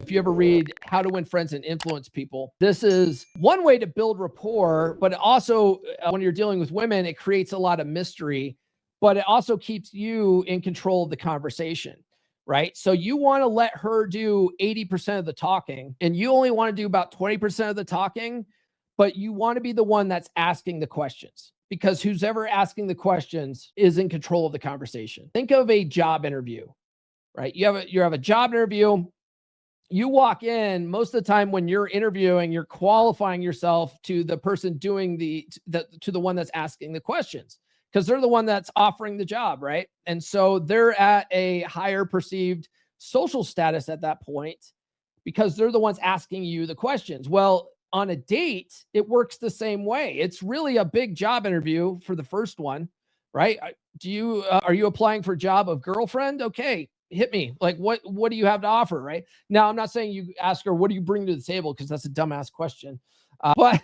if you ever read How to Win Friends and Influence People, this is one way to build rapport, but also when you're dealing with women, it creates a lot of mystery, but it also keeps you in control of the conversation, right? So you want to let her do 80% of the talking, and you only want to do about 20% of the talking, but you want to be the one that's asking the questions, because who's ever asking the questions is in control of the conversation. Think of a job interview, right? You have a job interview. You walk in, most of the time when you're interviewing, you're qualifying yourself to the person doing to the one that's asking the questions, because they're the one that's offering the job, right? And so they're at a higher perceived social status at that point because they're the ones asking you the questions. Well, on a date, it works the same way. It's really a big job interview for the first one, right? Are you applying for a job of girlfriend? Okay, hit me. Like, what do you have to offer, right? Now, I'm not saying you ask her, what do you bring to the table? Because that's a dumbass question. But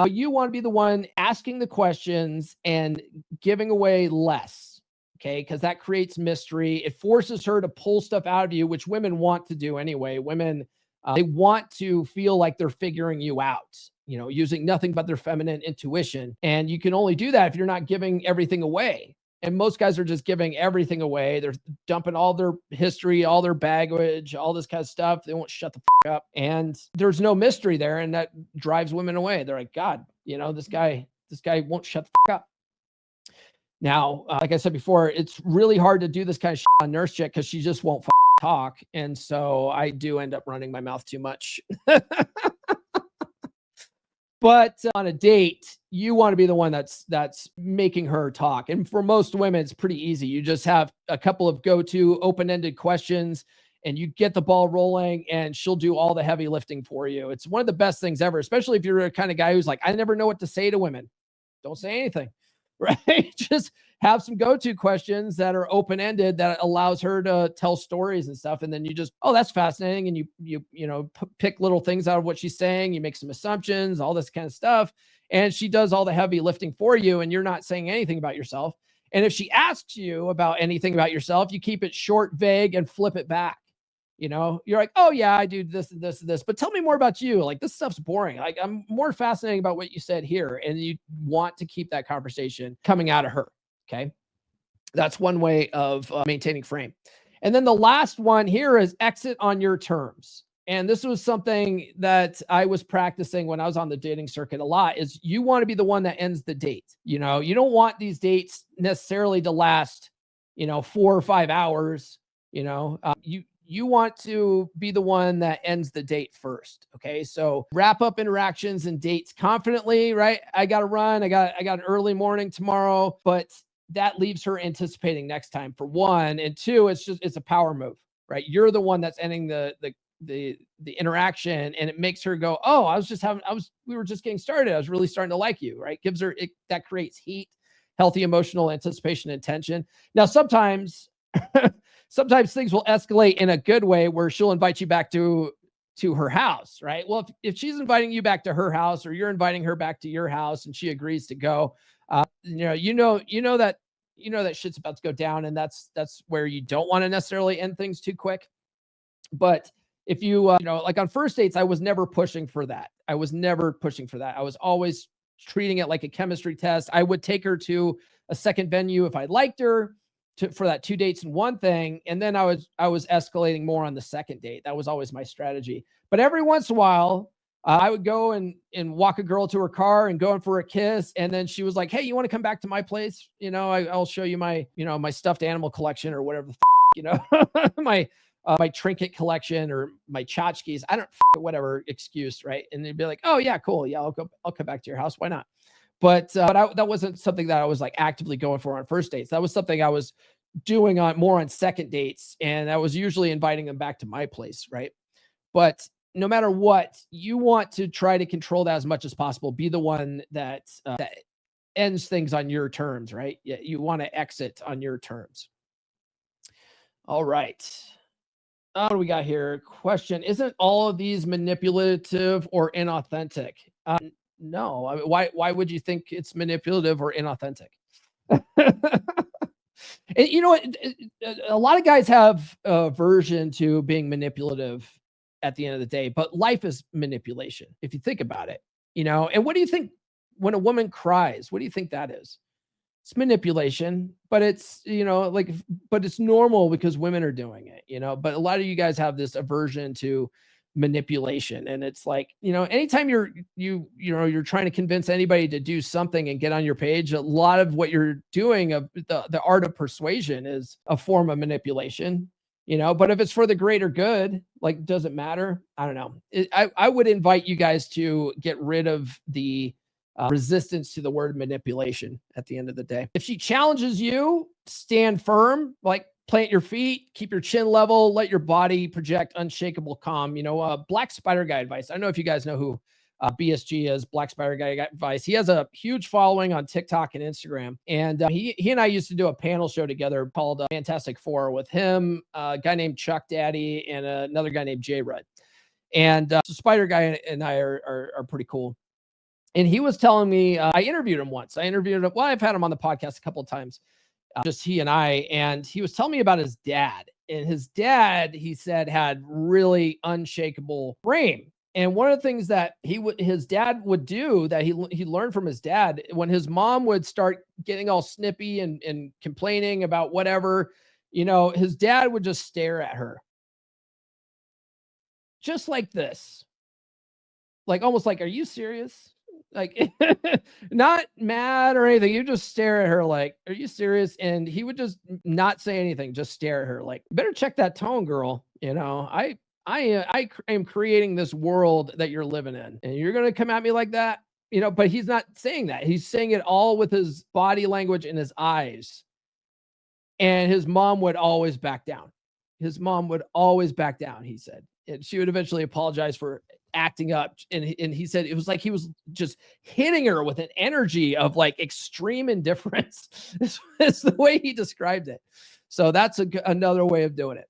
you want to be the one asking the questions and giving away less, okay? Because that creates mystery. It forces her to pull stuff out of you, which women want to do anyway. Women, they want to feel like they're figuring you out, using nothing but their feminine intuition. And you can only do that if you're not giving everything away. And most guys are just giving everything away. They're dumping all their history, all their baggage, all this kind of stuff. They won't shut the fuck up. And there's no mystery there. And that drives women away. They're like, God, this guy won't shut the fuck up. Now, like I said before, it's really hard to do this kind of shit on Nurse Chick because she just won't talk. And so I do end up running my mouth too much. But on a date, you want to be the one that's making her talk. And for most women, it's pretty easy. You just have a couple of go-to open-ended questions and you get the ball rolling and she'll do all the heavy lifting for you. It's one of the best things ever, especially if you're a kind of guy who's like, I never know what to say to women. Don't say anything, right? Just have some go-to questions that are open-ended that allows her to tell stories and stuff. And then you just, oh, that's fascinating. And you pick little things out of what she's saying. You make some assumptions, all this kind of stuff. And she does all the heavy lifting for you. And you're not saying anything about yourself. And if she asks you about anything about yourself, you keep it short, vague, and flip it back. You're like, oh yeah, I do this and this and this, but tell me more about you. Like, this stuff's boring. Like, I'm more fascinating about what you said here. And you want to keep that conversation coming out of her. Okay. That's one way of maintaining frame. And then the last one here is exit on your terms. And this was something that I was practicing when I was on the dating circuit a lot, is you want to be the one that ends the date. You don't want these dates necessarily to last, 4 or 5 hours. You want to be the one that ends the date first. Okay. So wrap up interactions and dates confidently, right? I got to run. I got an early morning tomorrow, but that leaves her anticipating next time, for one. And two, it's a power move, right? You're the one that's ending the interaction, and it makes her go, oh, we were just getting started. I was really starting to like you, right? That creates heat, healthy emotional anticipation and tension. Now, sometimes things will escalate in a good way where she'll invite you back to her house, right? Well, if she's inviting you back to her house, or you're inviting her back to your house and she agrees to go, you know that shit's about to go down, and that's where you don't want to necessarily end things too quick. But if you like on first dates, I was never pushing for that. I was always treating it like a chemistry test. I would take her to a second venue if I liked her, for that 2 dates and one thing. And then I was escalating more on the second date. That was always my strategy. But every once in a while, I would go and walk a girl to her car and go in for a kiss. And then she was like, hey, you want to come back to my place? I'll show you my, my stuffed animal collection, or whatever my trinket collection, or my tchotchkes. I don't, whatever excuse, right? And they'd be like, oh yeah, cool. Yeah, I'll come back to your house. Why not? But that wasn't something that I was like actively going for on first dates. That was something I was doing more on second dates. And I was usually inviting them back to my place, right? But no matter what, you want to try to control that as much as possible. Be the one that ends things on your terms, right? You want to exit on your terms. All right. What do we got here? Question: isn't all of these manipulative or inauthentic? No. I mean, why would you think it's manipulative or inauthentic? And a lot of guys have aversion to being manipulative at the end of the day. But life is manipulation, if you think about it, And what do you think when a woman cries? What do you think that is? It's manipulation, but but it's normal because women are doing it. But a lot of you guys have this aversion to manipulation. And it's like, anytime you're trying to convince anybody to do something and get on your page, a lot of what you're doing of the art of persuasion is a form of manipulation. But if it's for the greater good, like, does it matter? I don't know. I would invite you guys to get rid of the resistance to the word manipulation at the end of the day. If she challenges you, stand firm, like plant your feet, keep your chin level, let your body project unshakable calm. Black Spider Guy advice. I don't know if you guys know who BSG is, Black Spider Guy advice. He has a huge following on TikTok and Instagram. And he and I used to do a panel show together called Fantastic Four with him, a guy named Chuck Daddy, and another guy named Jay Rudd. And so Spider Guy and I are pretty cool. And he was telling me, I interviewed him once. Well, I've had him on the podcast a couple of times, just he and I. And he was telling me about his dad. And his dad, he said, had really unshakable frame. And one of the things that his dad would do that he learned from his dad, when his mom would start getting all snippy and complaining about whatever, his dad would just stare at her. Just like this. Like, almost like, are you serious? Like, not mad or anything. You just stare at her like, are you serious? And he would just not say anything, just stare at her like, better check that tone, girl. I am creating this world that you're living in, and you're going to come at me like that, but he's not saying that. He's saying it all with his body language and his eyes. And his mom would always back down. He said, and she would eventually apologize for acting up. And he said it was like he was just hitting her with an energy of like extreme indifference. It's the way he described it. So that's another way of doing it.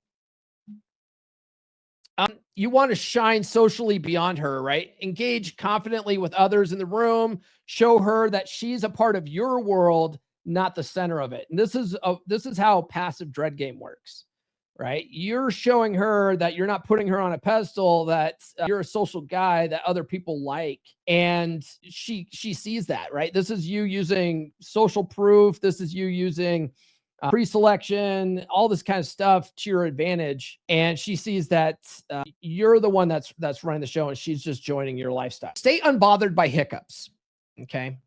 You want to shine socially beyond her, right? Engage confidently with others in the room. Show her that she's a part of your world, not the center of it. And this is how passive dread game works, right? You're showing her that you're not putting her on a pedestal, that you're a social guy that other people like. And she sees that, right? This is you using social proof. This is you using pre-selection, all this kind of stuff to your advantage. And she sees that you're the one that's running the show, and she's just joining your lifestyle. Stay unbothered by hiccups. Okay.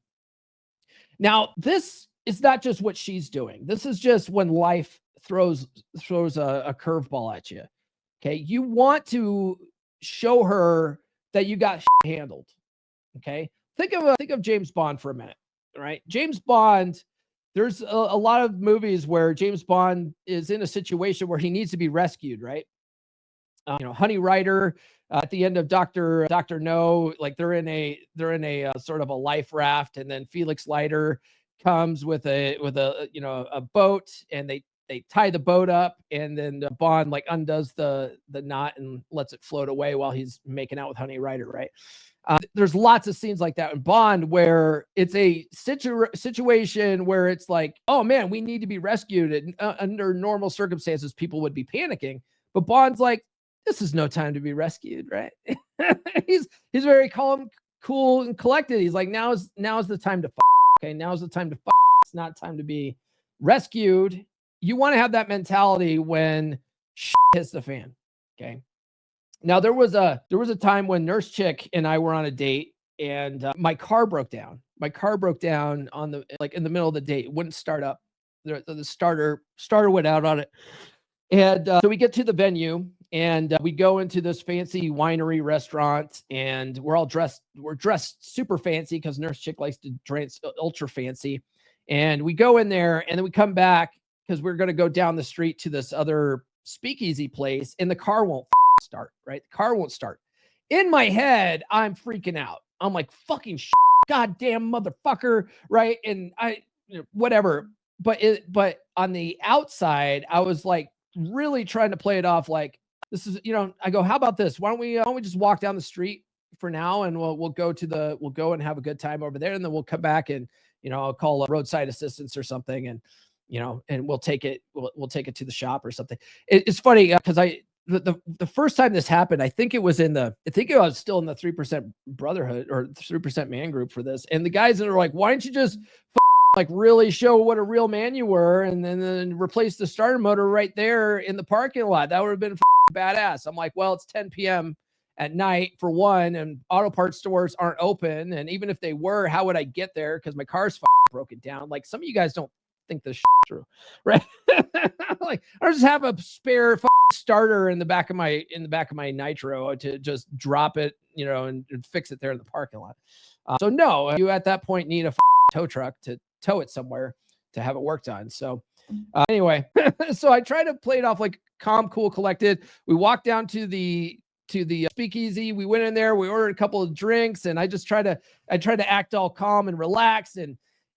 Now, this is not just what she's doing. This is just when life throws a curveball at you. Okay. You want to show her that you got handled. Okay. Think of James Bond for a minute, right? James Bond, there's a lot of movies where James Bond is in a situation where he needs to be rescued, right? Honey Rider, at the end of Dr. No, like they're in a sort of a life raft, and then Felix Leiter comes with a boat, and they tie the boat up, and then Bond like undoes the knot and lets it float away while he's making out with Honey Rider, right? There's lots of scenes like that in Bond where it's a situation where it's like, oh man, we need to be rescued. And under normal circumstances, people would be panicking. But Bond's like, this is no time to be rescued, right? he's very calm, cool, and collected. He's like, now is the time to okay, now's the time to It's not time to be rescued. You want to have that mentality when shit hits the fan, okay? Now, there was a time when Nurse Chick and I were on a date, and my car broke down. My car broke down in the middle of the date. It wouldn't start up. The starter went out on it. And so we get to the venue, and we go into this fancy winery restaurant, and we're dressed super fancy because Nurse Chick likes to dress ultra fancy. And we go in there, and then we come back because we're going to go down the street to this other speakeasy place, and the car won't start, right? The car won't start. In my head, I'm freaking out. I'm like, fucking goddamn motherfucker, right? And whatever. But on the outside, I was like really trying to play it off like, this is, I go, how about this? Why don't we just walk down the street for now, and we'll go and have a good time over there, and then we'll come back and I'll call a roadside assistance or something, and and we'll take it to the shop or something. It's funny because the first time this happened, I think it was I think I was still in the 3% brotherhood or 3% man group for this. And the guys that are like, why don't you just like really show what a real man you were and then replace the starter motor right there in the parking lot? That would have been badass. I'm like, well, it's 10 p.m. at night for one, and auto parts stores aren't open. And even if they were, how would I get there? Because my car's broken down. Like, some of you guys don't think this through, right? Like, I just have a spare starter in the back of my Nitro to just drop it, and fix it there in the parking lot. So no, you at that point need a tow truck to tow it somewhere to have it worked on. So anyway, so I try to play it off like calm, cool, collected. We walked down to the speakeasy. We went in there, we ordered a couple of drinks, and I tried to act all calm and relaxed.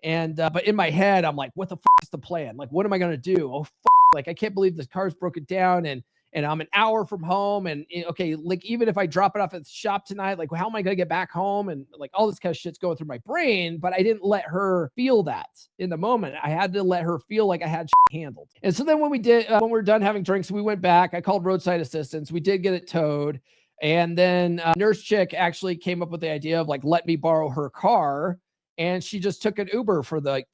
But in my head, I'm like, what the is the plan? Like, what am I going to do? Oh, like, I can't believe this car's broken down and I'm an hour from home. And okay, like, even if I drop it off at the shop tonight, like, how am I going to get back home? And like, all this kind of shit's going through my brain, but I didn't let her feel that in the moment. I had to let her feel like I had handled. And so then when we were done having drinks, we went back, I called roadside assistance. We did get it towed. And then Nurse Chick actually came up with the idea of like, let me borrow her car. And she just took an Uber for the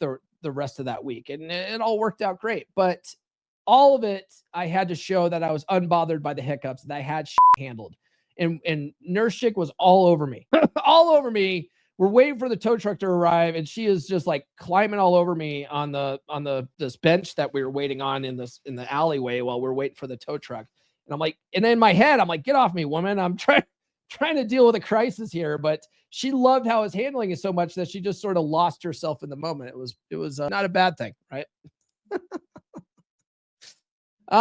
rest of that week. And it all worked out great. But all of it, I had to show that I was unbothered by the hiccups, that I had handled. And Nurse Chick was all over me, all over me. We're waiting for the tow truck to arrive, and she is just like climbing all over me on this bench that we were waiting on in the alleyway while we're waiting for the tow truck. And I'm like, and in my head, I'm like, get off me, woman. I'm trying to deal with a crisis here. But she loved how I was handling it so much that she just sort of lost herself in the moment. It was not a bad thing, right?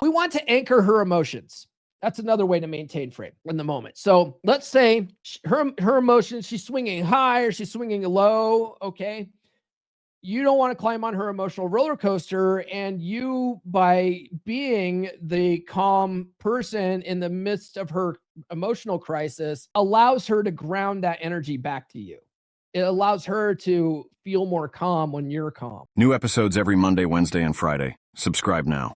We want to anchor her emotions. That's another way to maintain frame in the moment. So let's say her emotions, she's swinging high or she's swinging low. Okay. You don't want to climb on her emotional roller coaster. And you, by being the calm person in the midst of her emotional crisis, allows her to ground that energy back to you. It allows her to feel more calm when you're calm. New episodes every Monday, Wednesday, and Friday. Subscribe now.